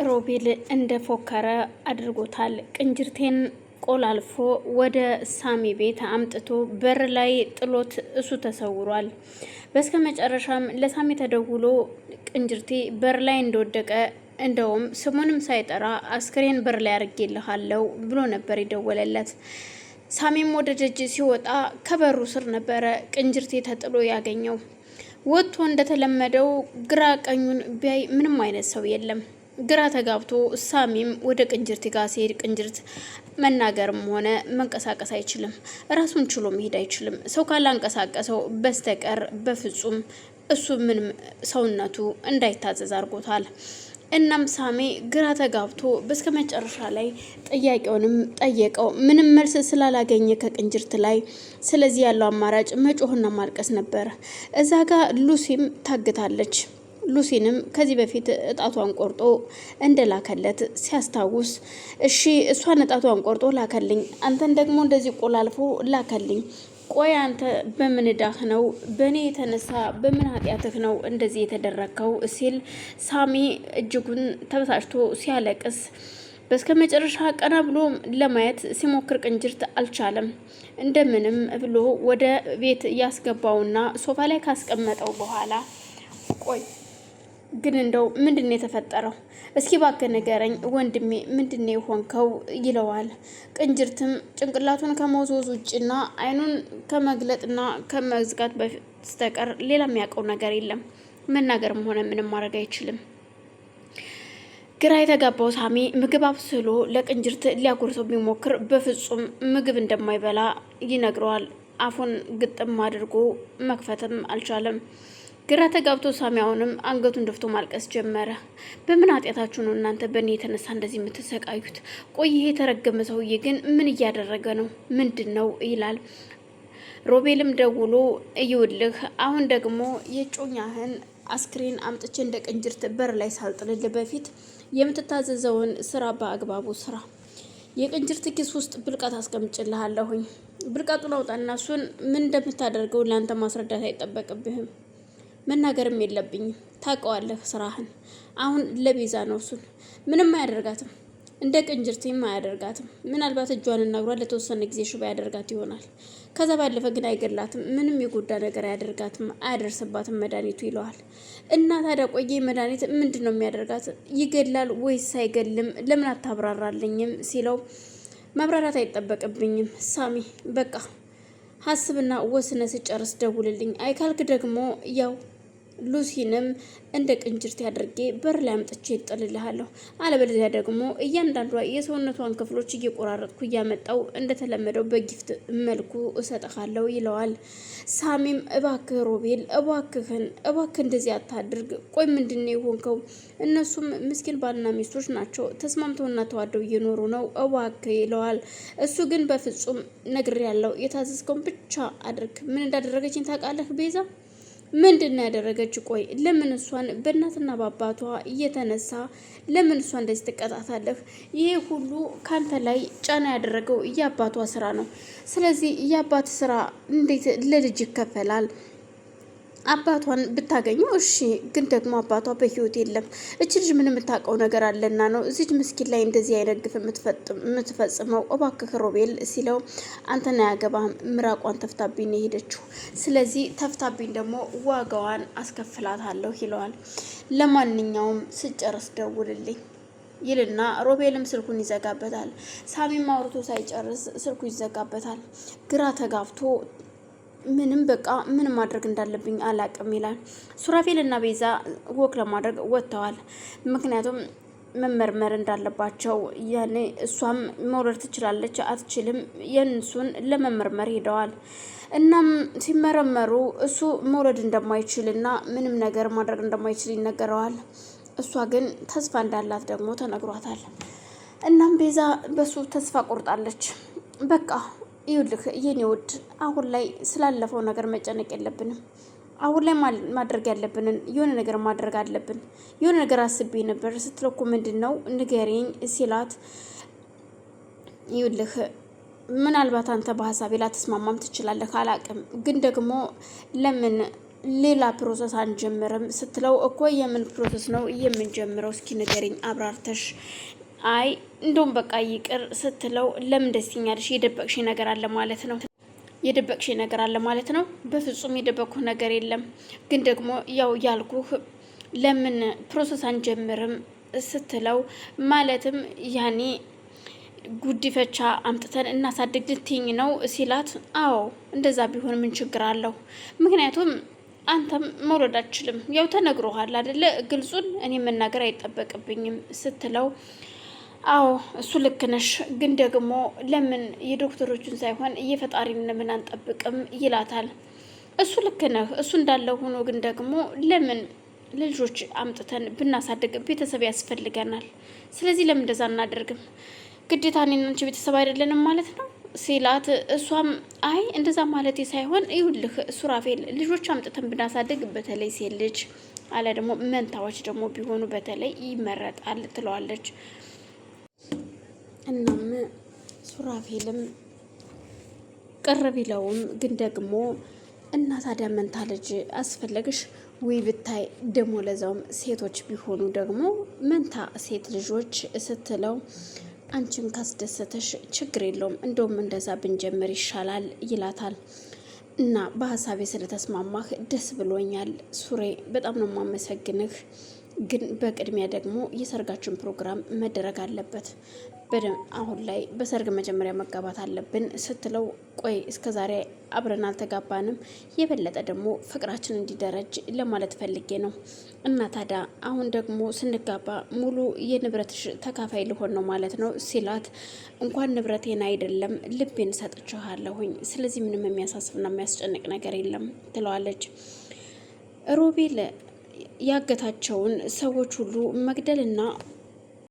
ሮቤል እንደፎከረ አድርጎታል። ቅንጅርቴን ቆላልፎ ወደ ሳሚ ቤት አምጥቶ በር ላይ ጥሎት እሱ ተሰውሯል። በስከ መጨረሻም ለሳሚ ተደውሎ ቅንጅርቴ በር ላይ እንደወደቀ እንደውም ስሙንም ሳይጠራ አስክሬን በር ላይ አድርጌልሃለሁ ብሎ ነበር የደወለለት። ሳሚም ወደ ደጅ ሲወጣ ከበሩ ስር ነበረ ቅንጅርቴ ተጥሎ ያገኘው። ወጥቶ እንደተለመደው ግራ ቀኙን ቢያይ ምንም አይነት ሰው የለም። ግራ ተጋብቶ ሳሚም ወደ ቅንጅርት ጋር ሲሄድ ቅንጅርት መናገርም ሆነ መንቀሳቀስ አይችልም። ራሱን ችሎ መሄድ አይችልም። ሰው ካላንቀሳቀሰው በስተቀር በፍጹም እሱ ምንም ሰውነቱ እንዳይታዘዝ አድርጎታል። እናም ሳሚ ግራ ተጋብቶ በስከ መጨረሻ ላይ ጥያቄውንም ጠየቀው። ምንም መልስ ስላላገኘ ከቅንጅርት ላይ ስለዚህ ያለው አማራጭ መጮህና ማልቀስ ነበር። እዛ ጋር ሉሲም ታግታለች። ሉሲንም ከዚህ በፊት እጣቷን ቆርጦ እንደላከለት ሲያስታውስ እሺ እሷን እጣቷን ቆርጦ ላከልኝ፣ አንተን ደግሞ እንደዚህ ቆላልፎ ላከልኝ። ቆይ አንተ በምን ዳህ ነው? በእኔ የተነሳ በምን ኃጢአትህ ነው እንደዚህ የተደረከው? ሲል ሳሚ እጅጉን ተበሳጭቶ ሲያለቅስ በስከ መጨረሻ ቀና ብሎ ለማየት ሲሞክር ቅንጅርት አልቻለም። እንደምንም ብሎ ወደ ቤት ያስገባውና ሶፋ ላይ ካስቀመጠው በኋላ ቆይ ግን እንደው ምንድነው የተፈጠረው? እስኪ እባክህ ንገረኝ ወንድሜ፣ ምንድነው የሆንከው? ይለዋል። ቅንጅርትም ጭንቅላቱን ከመወዝወዝ ውጭና አይኑን ከመግለጥና ከመዝጋት በስተቀር ሌላ የሚያውቀው ነገር የለም። መናገርም ሆነ ምንም ማድረግ አይችልም። ግራ የተጋባው ሳሚ ምግብ አብስሎ ለቅንጅርት ሊያጎርሰው ቢሞክር በፍጹም ምግብ እንደማይበላ ይነግረዋል። አፉን ግጥም አድርጎ መክፈትም አልቻለም። ግራ ተጋብቶ ሳሚ አሁንም አንገቱን ደፍቶ ማልቀስ ጀመረ። በምን ኃጢአታችሁ ነው እናንተ በእኔ የተነሳ እንደዚህ የምትሰቃዩት? ቆይ ይሄ የተረገመ ሰውዬ ግን ምን እያደረገ ነው? ምንድን ነው ይላል። ሮቤልም ደውሎ እይውልህ አሁን ደግሞ የጮኛህን አስክሬን አምጥቼ እንደ ቅንጅርት በር ላይ ሳልጥልል በፊት የምትታዘዘውን ስራ በአግባቡ ስራ። የቅንጅርት ኪስ ውስጥ ብልቃጥ አስቀምጭልሃለሁኝ። ብልቃጡን አውጣና እሱን ምን እንደምታደርገው ለአንተ ማስረዳት አይጠበቅብህም። መናገርም የለብኝም። ታውቀዋለህ ስራህን። አሁን ለቤዛ ነው። እሱን ምንም አያደርጋትም። እንደ ቅንጅርቴም አያደርጋትም። ምናልባት እጇን እና እግሯን ለተወሰነ ጊዜ ሽባ ያደርጋት ይሆናል። ከዛ ባለፈ ግን አይገላትም። ምንም የጎዳ ነገር አያደርጋትም፣ አያደርስባትም መድኃኒቱ ይለዋል። እና ታዲያ ቆየ መድኃኒት ምንድን ነው የሚያደርጋት? ይገላል ወይስ አይገልም? ለምን አታብራራልኝም? ሲለው ማብራራት አይጠበቅብኝም ሳሚ፣ በቃ ሀስብና ወስነ ስጨርስ ደውልልኝ። አይካልክ ደግሞ ያው ሉሲንም እንደ ቅንጅርት ያድርጌ በር ላይ አምጥቼ ይጥልልሃለሁ። አለበለዚያ ደግሞ እያንዳንዷ የሰውነቷን ክፍሎች እየቆራረጥኩ እያመጣው እንደተለመደው በጊፍት መልኩ እሰጥሃለሁ ይለዋል። ሳሚም እባክህ ሮቤል፣ እባክህ እንደዚህ አታድርግ። ቆይ ምንድነው የሆንከው? እነሱም ምስኪን ባልና ሚስቶች ናቸው፣ ተስማምተውና ተዋደው እየኖሩ ነው፣ እባክህ ይለዋል። እሱ ግን በፍጹም ነግሬያለሁ፣ የታዘዝከውን ብቻ አድርግ። ምን እንዳደረገችኝ ታውቃለህ ቤዛ? ምንድን ነው ያደረገች? ቆይ ለምን እሷን በእናትና በአባቷ እየተነሳ ለምን እሷ እንደዚህ ትቀጣታለህ? ይሄ ሁሉ ካንተ ላይ ጫና ያደረገው የአባቷ ስራ ነው። ስለዚህ የአባት ስራ እንዴት ለልጅ ይከፈላል? አባቷን ብታገኘው እሺ፣ ግን ደግሞ አባቷ በህይወት የለም። እች ልጅ ምን የምታውቀው ነገር አለና ነው እዚች ምስኪን ላይ እንደዚህ አይነት ግፍ የምትፈጽመው? እባክህ ሮቤል ሲለው አንተን አያገባህም፣ ምራቋን ተፍታብኝ ነው የሄደችው። ስለዚህ ተፍታብኝ ደግሞ ዋጋዋን አስከፍላታለሁ ይለዋል። ለማንኛውም ስጨርስ ደውልልኝ ይልና ሮቤልም ስልኩን ይዘጋበታል። ሳሚም አውርቶ ሳይጨርስ ስልኩ ይዘጋበታል። ግራ ተጋብቶ ምንም በቃ ምን ማድረግ እንዳለብኝ አላቅም ይላል። ሱራፌል እና ቤዛ ወክ ለማድረግ ወጥተዋል። ምክንያቱም መመርመር እንዳለባቸው ያኔ እሷም መውለድ ትችላለች አትችልም የእንሱን ለመመርመር ሄደዋል። እናም ሲመረመሩ እሱ መውለድ እንደማይችልና ምንም ነገር ማድረግ እንደማይችል ይነገረዋል። እሷ ግን ተስፋ እንዳላት ደግሞ ተነግሯታል። እናም ቤዛ በሱ ተስፋ ቆርጣለች። በቃ ይኸውልህ የኔ ውድ፣ አሁን ላይ ስላለፈው ነገር መጨነቅ የለብንም። አሁን ላይ ማድረግ ያለብንን የሆነ ነገር ማድረግ አለብን። የሆነ ነገር አስቤ ነበር ስትለው እኮ ምንድን ነው ንገሪኝ ሲላት፣ ይኸውልህ ምናልባት አንተ በሀሳቤ ላትስማማም ትችላለህ፣ አላቅም። ግን ደግሞ ለምን ሌላ ፕሮሰስ አንጀምርም ስትለው እኮ የምን ፕሮሰስ ነው የምንጀምረው? እስኪ ንገሪኝ አብራርተሽ። አይ እንደውም በቃ ይቅር ስትለው ለምን ደስ ይኛልሽ? የደበቅሽ ነገር አለ ማለት ነው? የደበቅሽ ነገር አለ ማለት ነው? በፍጹም የደበቅኩህ ነገር የለም። ግን ደግሞ ያው ያልኩህ ለምን ፕሮሰስ አንጀምርም ስትለው ማለትም ያኔ ጉዲፈቻ አምጥተን እናሳድግ ልትይኝ ነው ሲላት፣ አዎ እንደዛ ቢሆን ምን ችግር አለው? ምክንያቱም አንተም መውለድ አትችልም፣ ያው ተነግሮሃል አይደለ? ግልጹን እኔ መናገር አይጠበቅብኝም ስትለው፣ አዎ እሱ ልክ ነሽ፣ ግን ደግሞ ለምን የዶክተሮቹን ሳይሆን የፈጣሪን ለምን አንጠብቅም ይላታል። እሱ ልክ ነህ፣ እሱ እንዳለ ሆኖ ግን ደግሞ ለምን ልጆች አምጥተን ብናሳድግ ቤተሰብ ያስፈልገናል። ስለዚህ ለምን እንደዛ እናደርግም? ግዴታ እኔና አንቺ ቤተሰብ አይደለንም ማለት ነው ሲላት፣ እሷም አይ እንደዛ ማለቴ ሳይሆን ይኸውልህ ሱራፌል፣ ልጆች አምጥተን ብናሳድግ በተለይ ሴት ልጅ አለ ደግሞ መንታዎች ደግሞ ቢሆኑ በተለይ ይመረጣል ትለዋለች። እናም ሱራፌልም ቅር ቢለውም ግን ደግሞ እና ታዲያ መንታ ልጅ አስፈለግሽ ወይ ብታይ ደግሞ ለዛውም ሴቶች ቢሆኑ ደግሞ መንታ ሴት ልጆች ስትለው፣ አንቺን ካስደሰተሽ ችግር የለውም እንደውም እንደዛ ብንጀምር ይሻላል ይላታል። እና በሀሳቤ ስለተስማማህ ደስ ብሎኛል ሱሬ፣ በጣም ነው የማመሰግንህ። ግን በቅድሚያ ደግሞ የሰርጋችን ፕሮግራም መደረግ አለበት። አሁን ላይ በሰርግ መጀመሪያ መጋባት አለብን ስትለው፣ ቆይ እስከ ዛሬ አብረን አልተጋባንም፣ የበለጠ ደግሞ ፍቅራችን እንዲደረጅ ለማለት ፈልጌ ነው። እና ታዲያ አሁን ደግሞ ስንጋባ ሙሉ የንብረትሽ ተካፋይ ልሆን ነው ማለት ነው ሲላት፣ እንኳን ንብረቴን አይደለም ልቤን ሰጥቼሃለሁኝ፣ ስለዚህ ምንም የሚያሳስብና የሚያስጨንቅ ነገር የለም ትለዋለች። ሮቤል ያገታቸውን ሰዎች ሁሉ መግደልና